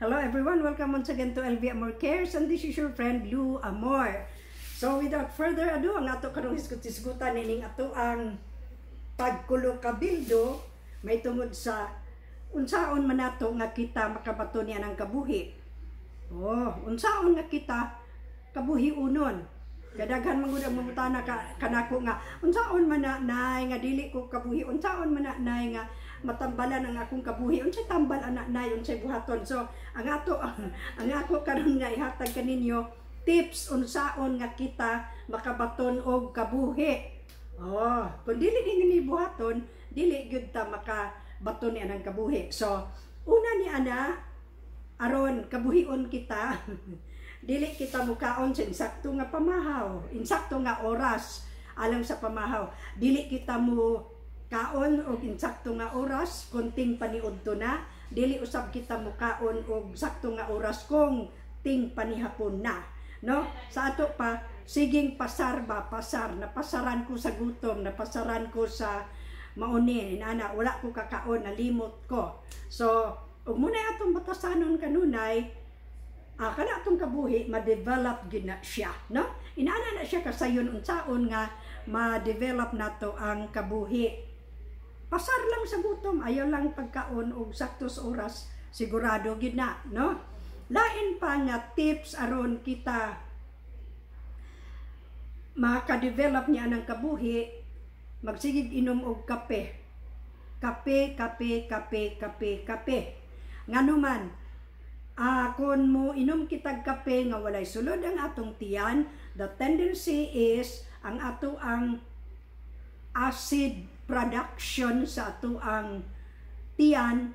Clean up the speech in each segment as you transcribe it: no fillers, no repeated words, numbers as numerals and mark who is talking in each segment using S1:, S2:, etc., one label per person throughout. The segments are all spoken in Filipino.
S1: Hello everyone, welcome once again to LV Amor Cares, and this is your friend Lou Amor. So without further ado, ang ato karong hisgot-hisgutan nining ato ang pagkulo kabildo may tungod sa unsaon man nato nga kita makabato niya ng kabuhi. Unsaon nga kita kabuhi unon. Kadaghan man gud ang mamutana kanako nga unsaon man na nay nga dili ko kabuhi, unsaon man na nay nga matambalan ang akong kabuhi, unsay tambal anak nay, unsay buhaton. So ang ako karon nga ihatag kaninyo tips unsaon nga kita makabaton og kabuhi. Kung dili ni buhaton, dili gyud ta makabaton ni anang kabuhi. So una ni ana aron kabuhion kita dili kita mukaon sa insakto nga pamahaw, insakto nga oras alang sa pamahaw. Dili kita mo kaon og insakto nga oras kunting paniudto na, dili usab kita mukaon og sakto nga oras kung ting panihapon na, no? Sa ato pa siging pasar, napasaran ko sa gutom, napasaran ko sa maunin, inana wala ko kakaon, nalimot ko. So ug muna atong batasanon kanunay, kana atong kabuhi ma-develop gid na siya, no? Inaana na siya kasayon unsaon nga ma-develop nato ang kabuhi. Pasar lang sa gutom, ayaw lang pagkaon og saktos oras, sigurado gid na, no? Lain pa nga tips aron kita maka-develop niya ng kabuhi, magsigig inom og kape. Kape. Ngano man, kung mo inom kitag kape nga walay sulod ang atong tiyan, the tendency is ang ato ang acid production sa ato ang tiyan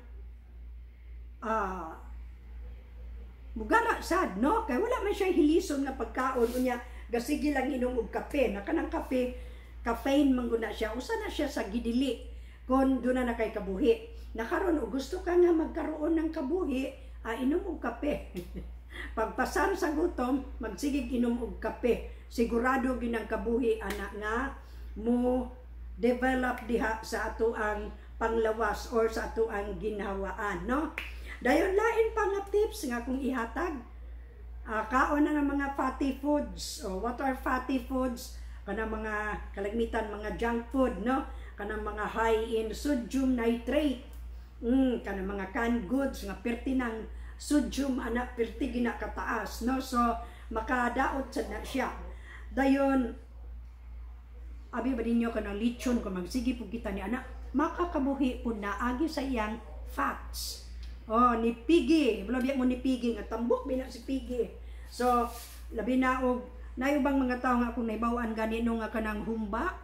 S1: mugara sad, no? Kay wala man siya hilison na pagkaon unya gasigi lang inom og kape. Na kanang kape caffeine man guna siya, usa na siya sa gidili kon duna na kay kabuhi. Nakaron og gusto ka nga magkaroon ng kabuhi, inom og kape. Pagpasar sa gutom, magsigig inom og kape. Sigurado ginang kabuhi ana nga mo develop diha sa ato ang panglawas or sa ato ang ginhawaan, no? Dayon lain pa nga tips nga kung ihatag, kaon na ng mga fatty foods. What are fatty foods? Kanang mga kalagmitan, mga junk food, no? Kanang mga high in sodium nitrate, kanang mga canned goods nga pertinang sodium anak perti gina kataas, no? So makadaot sa na siya. Dayon abi ba ninyo kanang lechon, kung magsige po kita ni anak, makakabuhi po na agi sa iyang fats. Ni pigi, labi mo ni pigi nga tambok bina si pigi. So labi na og nayubang mga tao nga kung naibawaan ganino nga kanang humba,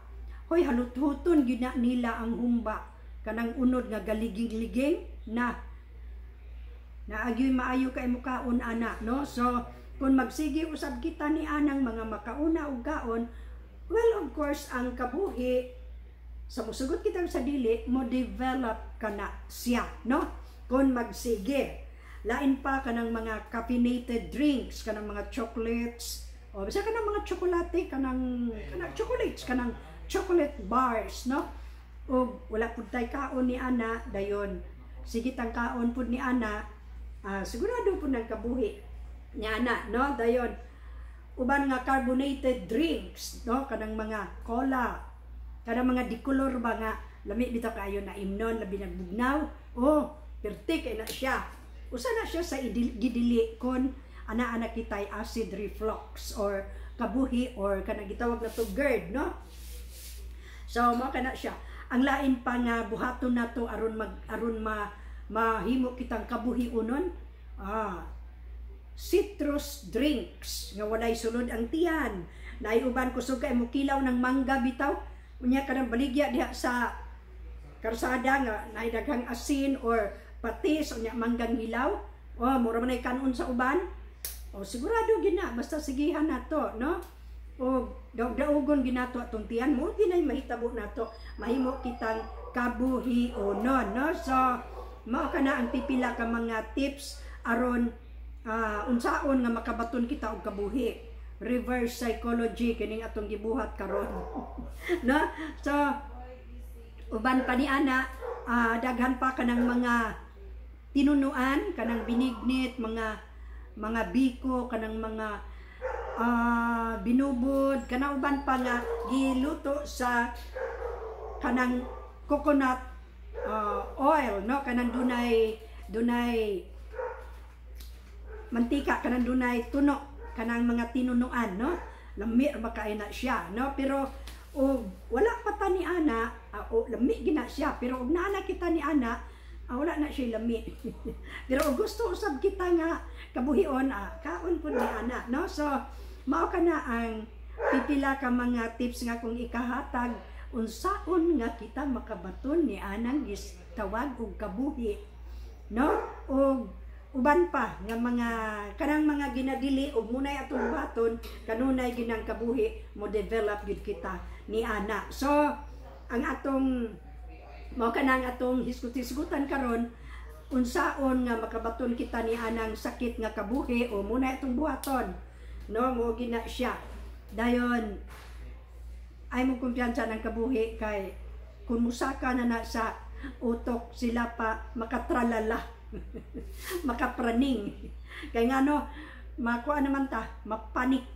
S1: hoy halut-huton gyud na nila ang humba, kanang unod nga galiging-liging na agyoy maayo kay mukaon ana, no? So kung magsige usab kita ni anang mga makauna og kaon, well, of course, ang kabuhi, sa musugot kita sa dili, mo develop ka na siya, no? Kung magsige. Lain pa ka ng mga caffeinated drinks, ka ng mga chocolates, o bisa ka ng mga tsokolate, ka ng chocolates, ka ng chocolate bars, no? O wala po tayo kaon ni ana, dayon, sige tang kaon po ni ana, sigurado po ng kabuhi ni ana, no? Dayon, uban nga carbonated drinks, no? Kanang mga cola, kanang mga dikolor ba nga lami bitaw kayo na imnon, labi nagbugnaw, perti kay na siya. Usa na siya sa gidili kon ana kitay acid reflux or kabuhi or kanang gitawag na to GERD, no? So mao kana siya. Ang lain pa nga buhaton nato aron mahimo kitang kabuhi unon, citrus drinks nga walay sulod ang tiyan. Naiuban kusog kay mo kilaw ng mangga bitaw, unya kanang baligya diha sa karsada nga naidaghang asin or patis unya manggang hilaw, mura man ay kanon sa uban, sigurado gina basta sigihan nato, no? Daog-daogon ginato atong tiyan mo, ginay mahitabo nato mahimo kitang kabuhi unon, no? So mao kana ang pipila ka mga tips aron unsaon nga makabaton kita og kabuhi. Reverse psychology kining atong gibuhat karon. No? So uban pa ni ana, daghan pa kanang mga tinunuan, kanang binignit, mga biko, kanang mga binubod, kanang uban pa nga giluto sa kanang coconut oil, no, kanang dunay mantika, kanang dunay tuno, kanang mga tinunuan, no, lami makain na siya, no, pero wala pa ta ni ana, lami gina siya, pero ug naana kita ni ana, wala na siya lami. Pero gusto usab kita nga kabuhion, kaon pud ni ana, no, so mao kana ang pipila ka mga tips nga kung ikahatag unsaon nga kita makabaton ni anang tawag og kabuhi, no, og uban pa nga mga kanang mga ginadili og munay atong baton kanunay ginang kabuhi mo develop gid kita ni ana. So ang atong mao kanang atong hisgot-hisgotan karon unsaon nga makabaton kita ni anang sakit nga kabuhi o munay atong buhaton, no, mo gina siya dayon ay mo kumpiyansa ng kabuhi kay kung musaka na sa utok sila pa makatralala makapraning kay ngano makuha naman ta magpanik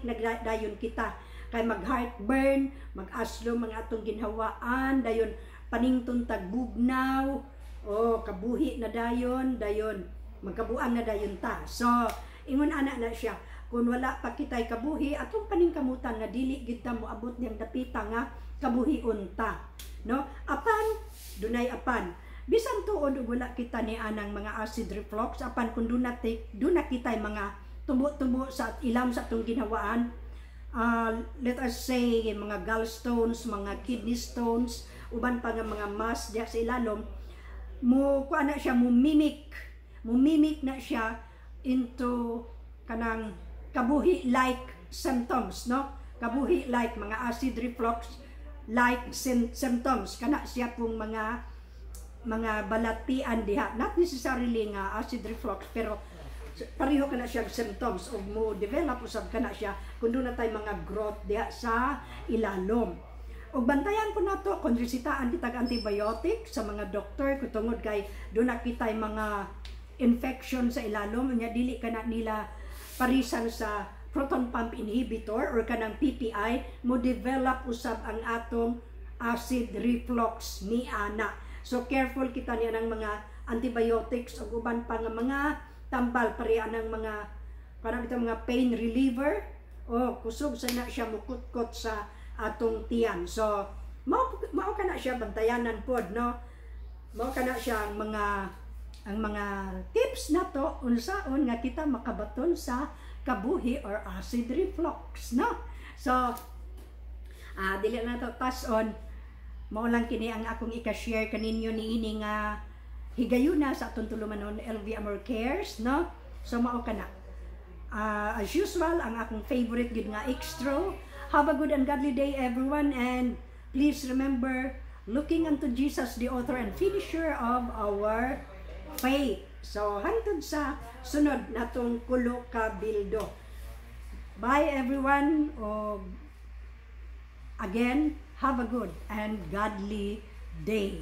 S1: nagdayon kita kay mag heartburn, mag-aslo mga atong ginhawaan, dayon panington tagbugnaw, kabuhi na dayon magkabuang na dayon ta. So ingon ana na siya kung wala pa kitay kabuhi atong paningkamutan nga dili gid ta moabot niyang dapita nga kabuhion ta, no, apan dunay apan bisan tuod wala kita ni anang mga acid reflux, apan kung duna kitay mga tubo-tubo sa ilam sa atong ginhawaan, let us say mga gallstones, mga kidney stones, uban pa nga mga mass diya sa ilalom, mo kuan na siya, mumimik na siya into kanang kabuhi like symptoms, no, kabuhi like mga acid reflux like symptoms, kana siya pong mga balatian diha, not necessarily nga acid reflux pero pareho kana siya symptoms o mo develop usab kana siya kun doon na tay mga growth diha sa ilalom. Og bantayan po nato kung resitaan kita antibiotic sa mga doktor kung tungod kay doon na kitay mga infection sa ilalom nya dili kana nila parisan sa proton pump inhibitor or kanang PPI mo develop usab ang atong acid reflux ni ana. So careful kita niya ng mga antibiotics o uban pa nga mga tambal pareha ng mga parang ito mga pain reliever kusog sa na siya mukutkot sa atong tiyan. So mao kana siya bantayanan pod, no, mao kana siya ang mga tips nato unsaon nga kita makabaton sa kabuhi or acid reflux, no. So dili na to pass on, mao lang kini ang akong ika-share kaninyo niini nga higayuna sa atong tulumanon LV Amor Cares, no. So mao kana as usual ang akong favorite gid nga extra. Have a good and godly day everyone, and please remember looking unto Jesus, the author and finisher of our faith. So hangtod sa sunod natong kulo ka bildo. Bye everyone. Again, have a good and godly day.